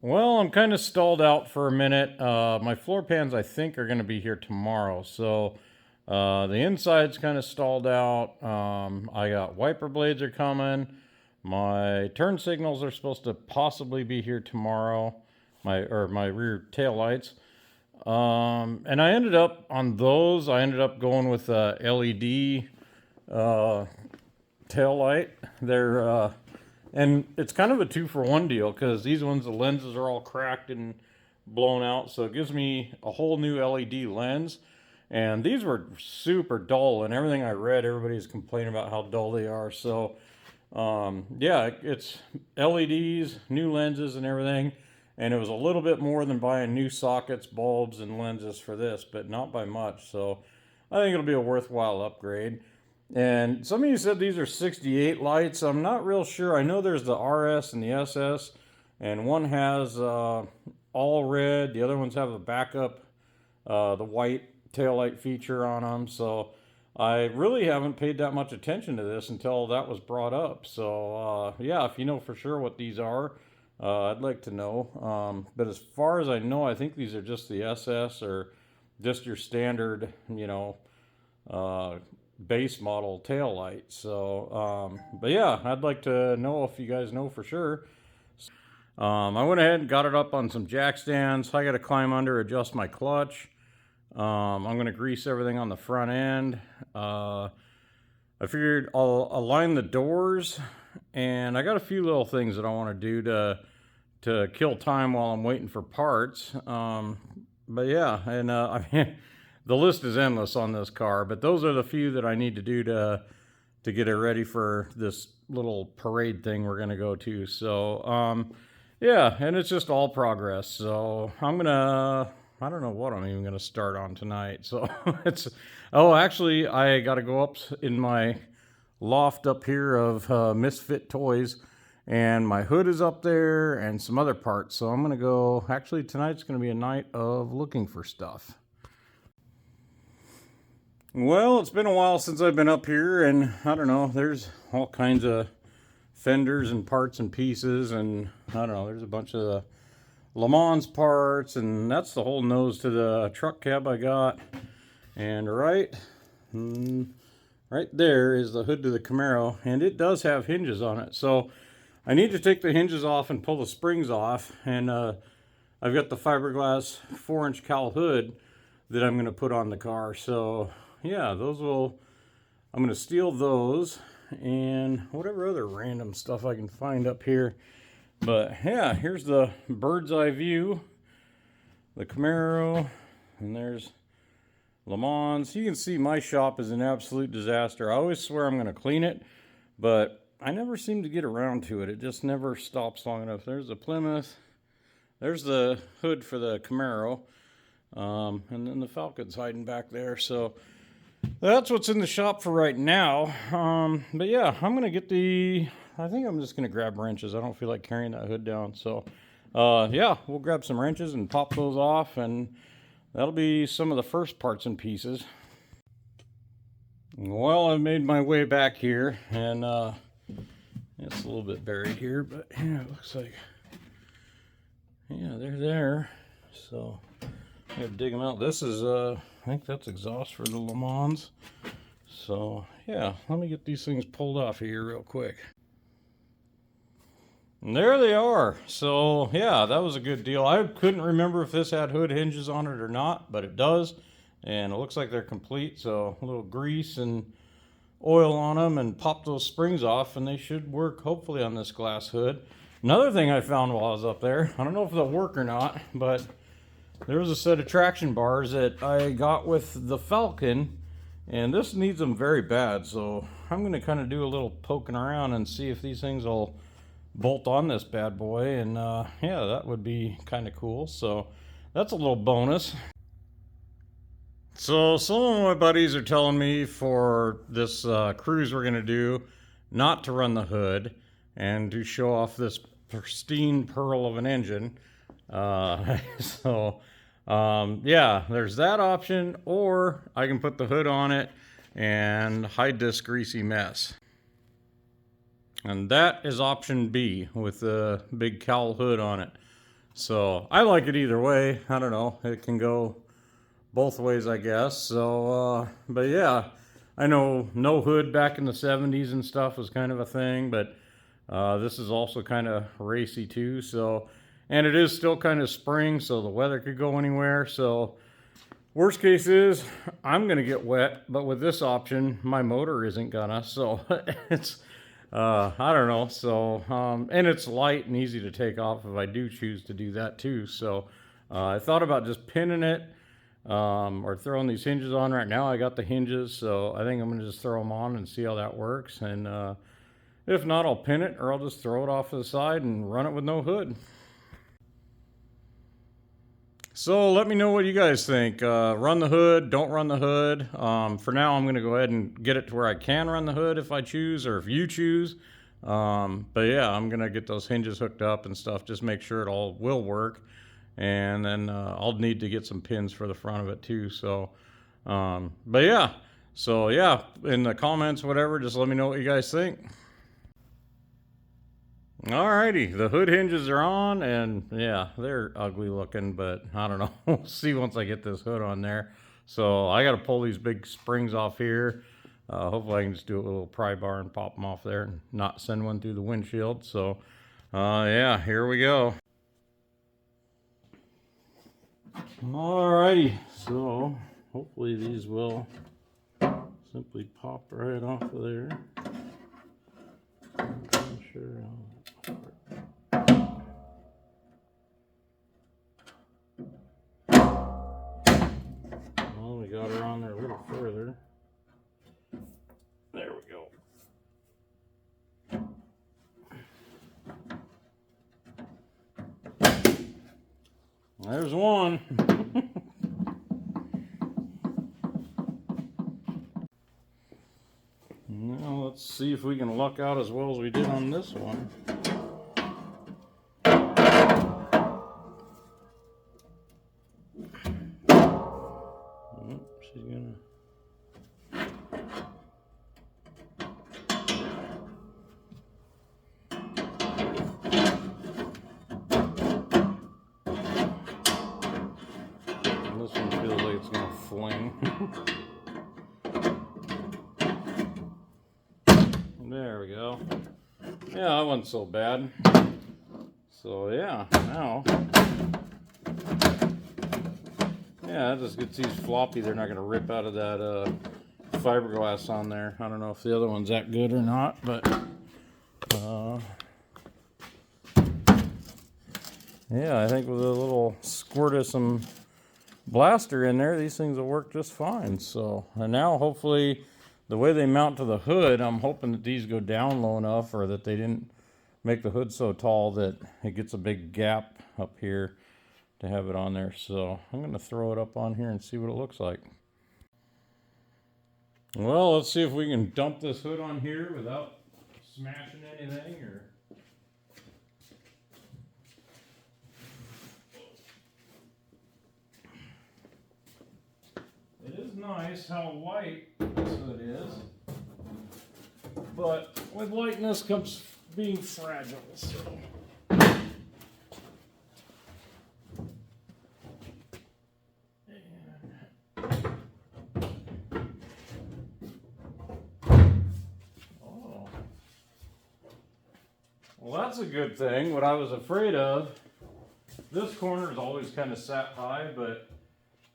Well, I'm kind of stalled out for a minute. My floor pans, I think, are going to be here tomorrow. So the inside's kind of stalled out. I got wiper blades are coming. My turn signals are supposed to possibly be here tomorrow. My rear tail lights. And I ended up on those. I ended up going with a LED tail light. And it's kind of a 2-for-1 deal because these ones, the lenses are all cracked and blown out. So it gives me a whole new LED lens. And these were super dull, and everything I read, everybody's complaining about how dull they are. So, yeah, it's LEDs, new lenses, and everything. And it was a little bit more than buying new sockets, bulbs, and lenses for this, but not by much. So I think it'll be a worthwhile upgrade. And some of you said these are 68 lights. I'm not real sure. I know there's the RS and the SS, and one has all red. The other ones have the backup, the white taillight feature on them. So I really haven't paid that much attention to this until that was brought up. So yeah, if you know for sure what these are, I'd like to know. But as far as I know, I think these are just the SS or just your standard, base model tail light. So, but yeah, I'd like to know if you guys know for sure. I went ahead and got it up on some jack stands. I got to climb under, adjust my clutch. I'm going to grease everything on the front end. I figured I'll align the doors, and I got a few little things that I want to do to kill time while I'm waiting for parts. But yeah, and I mean, the list is endless on this car, but those are the few that I need to do to get it ready for this little parade thing we're going to go to. So, yeah, and it's just all progress. So I don't know what I'm even going to start on tonight. So actually, I got to go up in my loft up here of Misfit Toys, and my hood is up there and some other parts. So I'm going to go, actually tonight's going to be a night of looking for stuff. Well, it's been a while since I've been up here, and I don't know, there's all kinds of fenders and parts and pieces, and I don't know, there's a bunch of the Le Mans parts, and that's the whole nose to the truck cab I got. And right there is the hood to the Camaro, and it does have hinges on it. So I need to take the hinges off and pull the springs off, and I've got the fiberglass 4-inch cowl hood that I'm going to put on the car. So yeah, I'm going to steal those and whatever other random stuff I can find up here. But yeah, here's the bird's eye view, the Camaro, and there's Le Mans. You can see my shop is an absolute disaster. I always swear I'm going to clean it, but I never seem to get around to it. It just never stops long enough. There's the Plymouth. There's the hood for the Camaro. And then the Falcon's hiding back there. So that's what's in the shop for right now. But yeah, I think I'm just going to grab wrenches. I don't feel like carrying that hood down. So yeah, we'll grab some wrenches and pop those off, and that'll be some of the first parts and pieces. Well, I've made my way back here, and it's a little bit buried here, but yeah, it looks like, yeah, they're there. So I gotta dig them out. This is, I think that's exhaust for the Le Mans. So yeah, let me get these things pulled off here real quick. And there they are. So yeah, that was a good deal. I couldn't remember if this had hood hinges on it or not, but it does. And it looks like they're complete. So a little grease and oil on them, and pop those springs off, and they should work hopefully on this glass hood. Another thing I found while I was up there, I don't know if they'll work or not, but there was a set of traction bars that I got with the Falcon, and this needs them very bad. So I'm going to kind of do a little poking around and see if these things will bolt on this bad boy. And yeah, that would be kind of cool. So that's a little bonus. So some of my buddies are telling me for this cruise we're going to do not to run the hood and to show off this pristine pearl of an engine. So yeah, there's that option, or I can put the hood on it and hide this greasy mess. And that is option B with the big cowl hood on it. So I like it either way. I don't know. It can go both ways, I guess. So, but yeah, I know no hood back in the 70s and stuff was kind of a thing, but this is also kind of racy too. So, and it is still kind of spring, so the weather could go anywhere. So, worst case is I'm gonna get wet, but with this option, my motor isn't gonna. So it's I don't know. So and it's light and easy to take off if I do choose to do that too. So I thought about just pinning it or throwing these hinges on. Right now I got the hinges, so I think I'm gonna just throw them on and see how that works. And if not, I'll pin it or I'll just throw it off to the side and run it with no hood. So let me know what you guys think. Run the hood, don't run the hood. For now, I'm going to go ahead and get it to where I can run the hood if I choose or if you choose. But yeah, I'm going to get those hinges hooked up and stuff. Just make sure it all will work. And then I'll need to get some pins for the front of it too. So, but yeah. So yeah, in the comments, whatever, just let me know what you guys think. Alrighty, the hood hinges are on, and yeah, they're ugly looking, but I don't know. We'll see once I get this hood on there. So I got to pull these big springs off here. Hopefully I can just do a little pry bar and pop them off there and not send one through the windshield. So yeah, here we go. Alrighty, so hopefully these will simply pop right off of there. I'm sure well, we got her on there a little further. There we go. There's one. Now let's see if we can luck out as well as we did on this one. She's gonna. And this one feels like it's gonna fling. There we go. Yeah, that wasn't so bad. So yeah, now. Yeah, that just gets these floppy. They're not going to rip out of that fiberglass on there. I don't know if the other one's that good or not, but yeah, I think with a little squirt of some blaster in there, these things will work just fine. So, and now hopefully the way they mount to the hood, I'm hoping that these go down low enough or that they didn't make the hood so tall that it gets a big gap up here to have it on there. So I'm going to throw it up on here and see what it looks like. Well, let's see if we can dump this hood on here without smashing anything or it is nice how light this hood is, but with lightness comes being fragile. So well, that's a good thing. What I was afraid of, this corner is always kind of sat high, but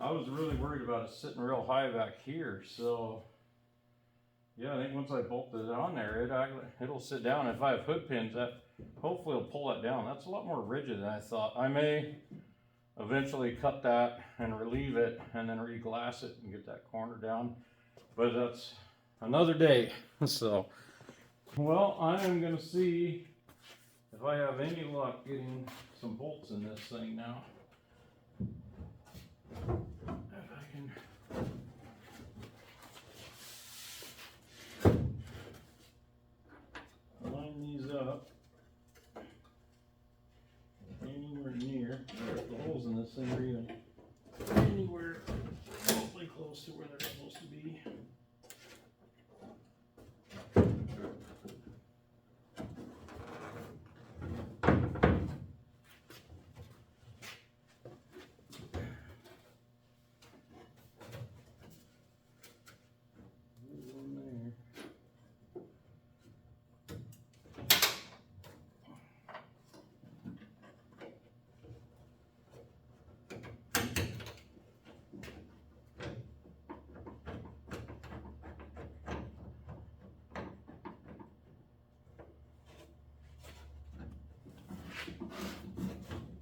I was really worried about it sitting real high back here. So yeah, I think once I bolt it on there, it'll sit down. If I have hood pins, that hopefully will pull that down. That's a lot more rigid than I thought. I may eventually cut that and relieve it and then re-glass it and get that corner down, but that's another day. So, well, I am gonna see if I have any luck getting some bolts in this thing now. If I can. Line these up anywhere near, the holes in this thing are even anywhere remotely close to where they're supposed to be.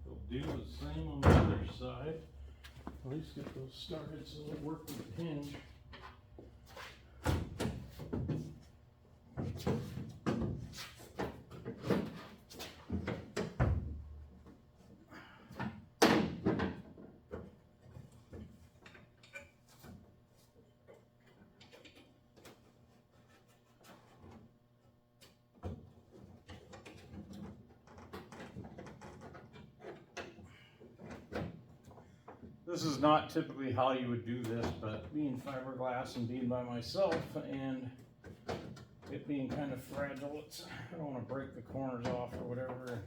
We'll do the same on the other side. At least get those started so they work with the hinge. This is not typically how you would do this, but being fiberglass and being by myself and it being kind of fragile, I don't want to break the corners off or whatever.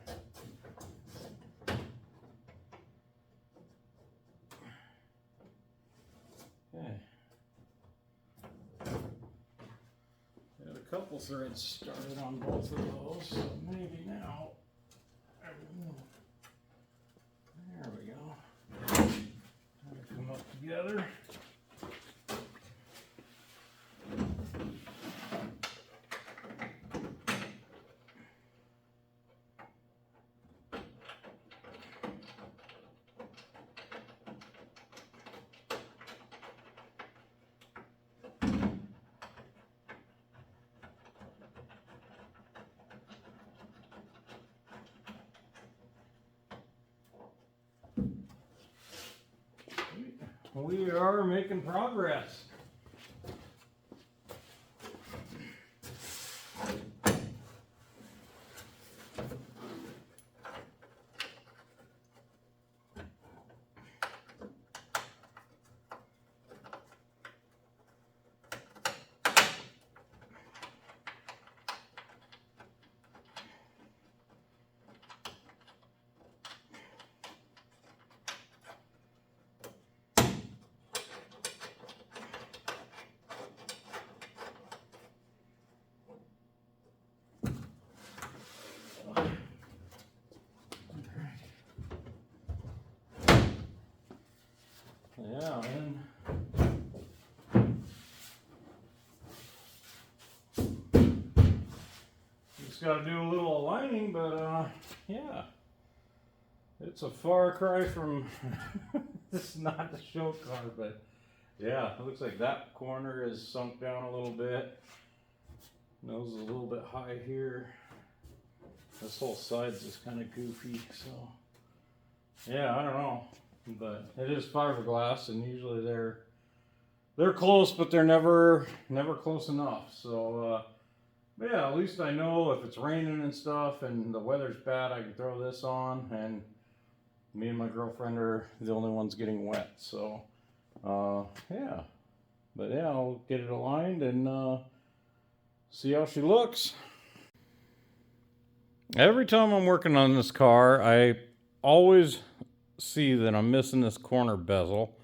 Okay. Got a couple threads started on both of those, so maybe now. There we go. Come up together. We are making progress. Yeah, and just got to do a little aligning, but yeah, it's a far cry from this is not the show car, but yeah, it looks like that corner is sunk down a little bit. Nose is a little bit high here. This whole side's just kind of goofy, so yeah, I don't know. But it is fiberglass, and usually they're close, but they're never close enough. So yeah, at least I know if it's raining and stuff and the weather's bad, I can throw this on, and me and my girlfriend are the only ones getting wet. So yeah, but yeah, I'll get it aligned and see how she looks. Every time I'm working on this car, I always see that I'm missing this corner bezel,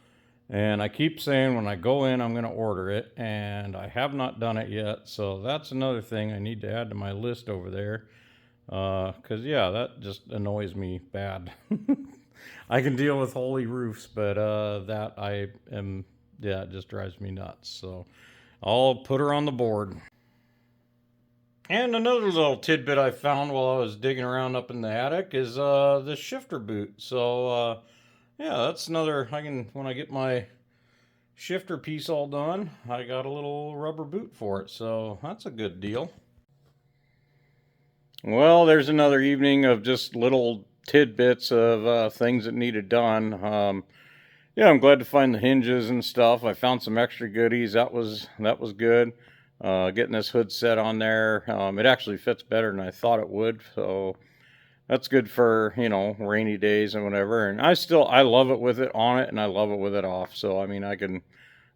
and I keep saying when I go in I'm going to order it, and I have not done it yet. So that's another thing I need to add to my list over there, because yeah, that just annoys me bad. I can deal with holy roofs, but that yeah, it just drives me nuts. So I'll put her on the board. And another little tidbit I found while I was digging around up in the attic is the shifter boot. So yeah, that's another, when I get my shifter piece all done, I got a little rubber boot for it. So that's a good deal. Well, there's another evening of just little tidbits of things that needed done. Yeah, I'm glad to find the hinges and stuff. I found some extra goodies. That was good. Getting this hood set on there, it actually fits better than I thought it would, so that's good for, you know, rainy days and whatever. And I love it with it on it, and I love it with it off, so I mean, I can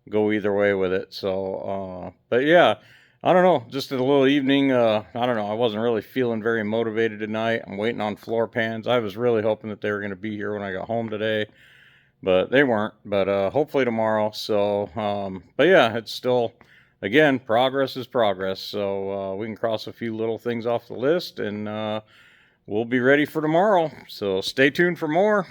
go either way with it. So but yeah, I don't know, just a little evening. I don't know, I wasn't really feeling very motivated tonight. I'm waiting on floor pans. I was really hoping that they were going to be here when I got home today, but they weren't. But hopefully tomorrow. So but yeah, it's still, again, progress is progress. So we can cross a few little things off the list, and we'll be ready for tomorrow. So stay tuned for more.